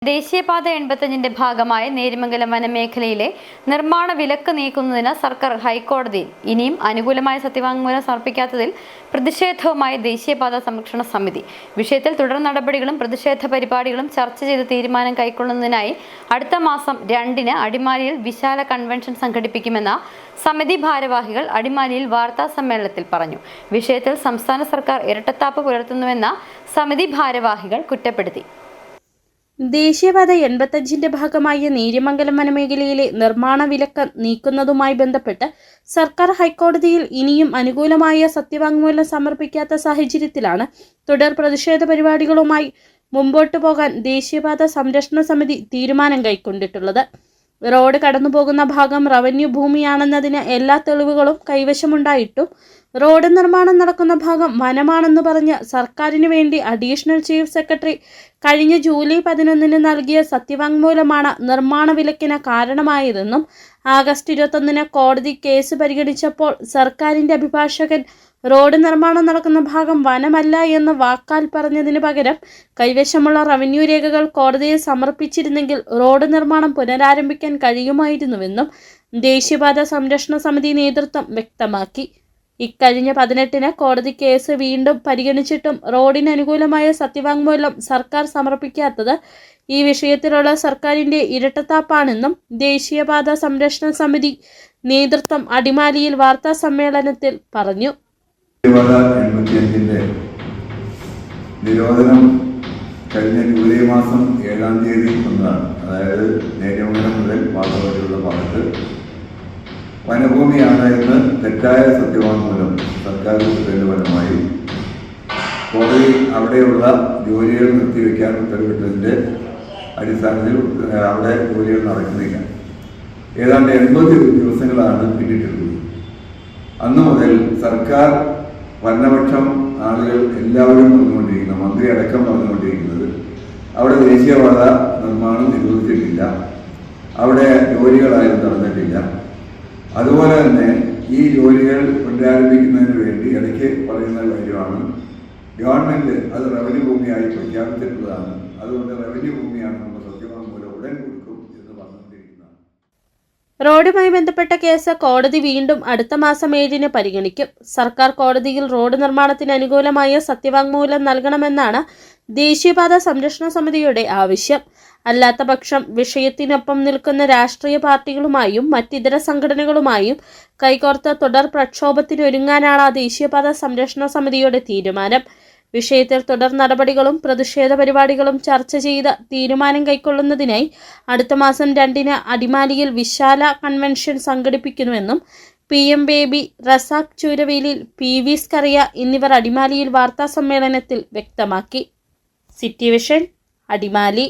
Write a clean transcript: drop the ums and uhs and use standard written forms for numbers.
ദേശീയപാത 85 ഭാഗമായ നേര്യമംഗലം വനമേഖലയിലെ നിർമ്മാണ വിലക്ക് നീക്കുന്നതിന് സർക്കാർ ഹൈക്കോടതിയിൽ ഇനിയും അനുകൂലമായ സത്യവാങ്മൂലം സമർപ്പിക്കാത്തതിൽ പ്രതിഷേധവുമായി ദേശീയപാത സംരക്ഷണ സമിതി. വിഷയത്തിൽ തുടർ നടപടികളും പ്രതിഷേധ പരിപാടികളും ചർച്ച ചെയ്ത് തീരുമാനം കൈക്കൊള്ളുന്നതിനായി അടുത്ത മാസം 2-ന് അടിമാലിയിൽ വിശാല കൺവെൻഷൻ സംഘടിപ്പിക്കുമെന്ന് സമിതി ഭാരവാഹികൾ അടിമാലിയിൽ വാർത്താ സമ്മേളനത്തിൽ പറഞ്ഞു. വിഷയത്തിൽ സംസ്ഥാന സർക്കാർ ഇരട്ടത്താപ്പ് പുലർത്തുന്നുവെന്ന് സമിതി ഭാരവാഹികൾ കുറ്റപ്പെടുത്തി. ദേശീയപാത 85 ഭാഗമായ നേര്യമംഗലം വനമേഖലയിലെ നിർമ്മാണ വിലക്ക് നീക്കുന്നതുമായി ബന്ധപ്പെട്ട് സർക്കാർ ഹൈക്കോടതിയിൽ ഇനിയും അനുകൂലമായ സത്യവാങ്മൂലം സമർപ്പിക്കാത്ത സാഹചര്യത്തിലാണ് തുടർ പ്രതിഷേധ പരിപാടികളുമായി മുമ്പോട്ടു പോകാൻ ദേശീയപാത സംരക്ഷണ സമിതി തീരുമാനം കൈക്കൊണ്ടിട്ടുള്ളത്. റോഡ് കടന്നുപോകുന്ന ഭാഗം റവന്യൂ ഭൂമിയാണെന്നതിന് എല്ലാ തെളിവുകളും കൈവശമുണ്ടായിട്ടും റോഡ് നിർമ്മാണം നടക്കുന്ന ഭാഗം വനമാണെന്ന് പറഞ്ഞ് സർക്കാരിന് വേണ്ടി അഡീഷണൽ ചീഫ് സെക്രട്ടറി കഴിഞ്ഞ ജൂലൈ 11-ന് നൽകിയ സത്യവാങ്മൂലമാണ് നിർമ്മാണ വിലക്കിന് കാരണമായതെന്നും ആഗസ്റ്റ് 21-ന് കോടതി കേസ് പരിഗണിച്ചപ്പോൾ സർക്കാരിൻ്റെ അഭിഭാഷകൻ റോഡ് നിർമ്മാണം നടക്കുന്ന ഭാഗം വനമല്ല എന്ന് വാക്കാൽ പറഞ്ഞതിന് പകരം കൈവശമുള്ള റവന്യൂ രേഖകൾ കോടതിയിൽ സമർപ്പിച്ചിരുന്നെങ്കിൽ റോഡ് നിർമ്മാണം പുനരാരംഭിക്കാൻ കഴിയുമായിരുന്നുവെന്നും ദേശീയപാത സംരക്ഷണ സമിതി നേതൃത്വം വ്യക്തമാക്കി. ഇക്കഴിഞ്ഞ 18-ന് കോടതി കേസ് വീണ്ടും പരിഗണിച്ചിട്ടും റോഡിന് അനുകൂലമായ സത്യവാങ്മൂലം സർക്കാർ സമർപ്പിക്കാത്തത് ഈ വിഷയത്തിലുള്ള സർക്കാരിൻ്റെ ഇരട്ടത്താപ്പാണെന്നും ദേശീയപാത സംരക്ഷണ സമിതി നേതൃത്വം അടിമാലിയിൽ വാർത്താ സമ്മേളനത്തിൽ പറഞ്ഞു. നിരോധനം കഴിഞ്ഞ ജൂലൈ മാസം 7-ാം തീയതി വന്നതാണ്. അതായത് നേര്യമംഗലം മുതൽ പാതവരെയുള്ള ഭാഗത്ത് വനഭൂമിയാണ് എന്ന് തെറ്റായ സത്യവാങ്മൂലം സർക്കാർ കൊടുത്തതിൻ്റെ ഫലമായി കോടതി അവിടെയുള്ള ജോലികൾ നിർത്തിവെക്കാൻ ഉത്തരവിട്ടതിൻ്റെ അടിസ്ഥാനത്തിൽ അവിടെ ജോലികൾ നടക്കുന്നില്ല. ഏതാണ്ട് 80 ദിവസങ്ങളാണ് പിന്നിട്ടുള്ളത്. അന്നു മുതൽ സർക്കാർ ഭരണപക്ഷം ആളുകൾ എല്ലാവരും പറഞ്ഞുകൊണ്ടിരിക്കുന്നത്, മന്ത്രി അടക്കം പറഞ്ഞുകൊണ്ടിരിക്കുന്നത് അവിടെ ദേശീയപാത നിർമ്മാണം നിരോധിച്ചിട്ടില്ല, അവിടെ ജോലികളാരും നടന്നിട്ടില്ല. അതുപോലെ തന്നെ ഈ ജോലികൾ പുനരാരംഭിക്കുന്നതിന് വേണ്ടി ഇടയ്ക്ക് പറയുന്ന കാര്യമാണ് ഗവൺമെൻറ് അത് റവന്യൂ ഭൂമിയായി പ്രഖ്യാപിച്ചിട്ടുള്ളതാണ്, അതുകൊണ്ട് റവന്യൂ ഭൂമിയാണ് നമ്മൾ സത്യവാങ്മൂലം ഉടൻ കൊടുക്കും എന്ന് പറഞ്ഞുകൊണ്ടിരിക്കുന്നതാണ്. റോഡുമായി ബന്ധപ്പെട്ട കേസ് കോടതി വീണ്ടും അടുത്ത മാസം 7-ന് പരിഗണിക്കും. സർക്കാർ കോടതിയിൽ റോഡ് നിർമ്മാണത്തിന് അനുകൂലമായ സത്യവാങ്മൂലം നൽകണമെന്നാണ് ദേശീയപാത സംരക്ഷണ സമിതിയുടെ ആവശ്യം. അല്ലാത്ത പക്ഷം വിഷയത്തിനൊപ്പം നിൽക്കുന്ന രാഷ്ട്രീയ പാർട്ടികളുമായും മറ്റിതര സംഘടനകളുമായും കൈകോർത്ത് തുടർ പ്രക്ഷോഭത്തിനൊരുങ്ങാനാണ് ദേശീയപാത സംരക്ഷണ സമിതിയുടെ തീരുമാനം. വിഷയത്തിൽ തുടർ നടപടികളും പ്രതിഷേധ പരിപാടികളും ചർച്ച ചെയ്ത് തീരുമാനം കൈക്കൊള്ളുന്നതിനായി അടുത്ത മാസം 2-ന് അടിമാലിയിൽ വിശാല കൺവെൻഷൻ സംഘടിപ്പിക്കുന്നുവെന്നും PM Baby, Razak Chooravelil, PV Scaria എന്നിവർ അടിമാലിയിൽ വാർത്താ സമ്മേളനത്തിൽ വ്യക്തമാക്കി. City vision, Adimali.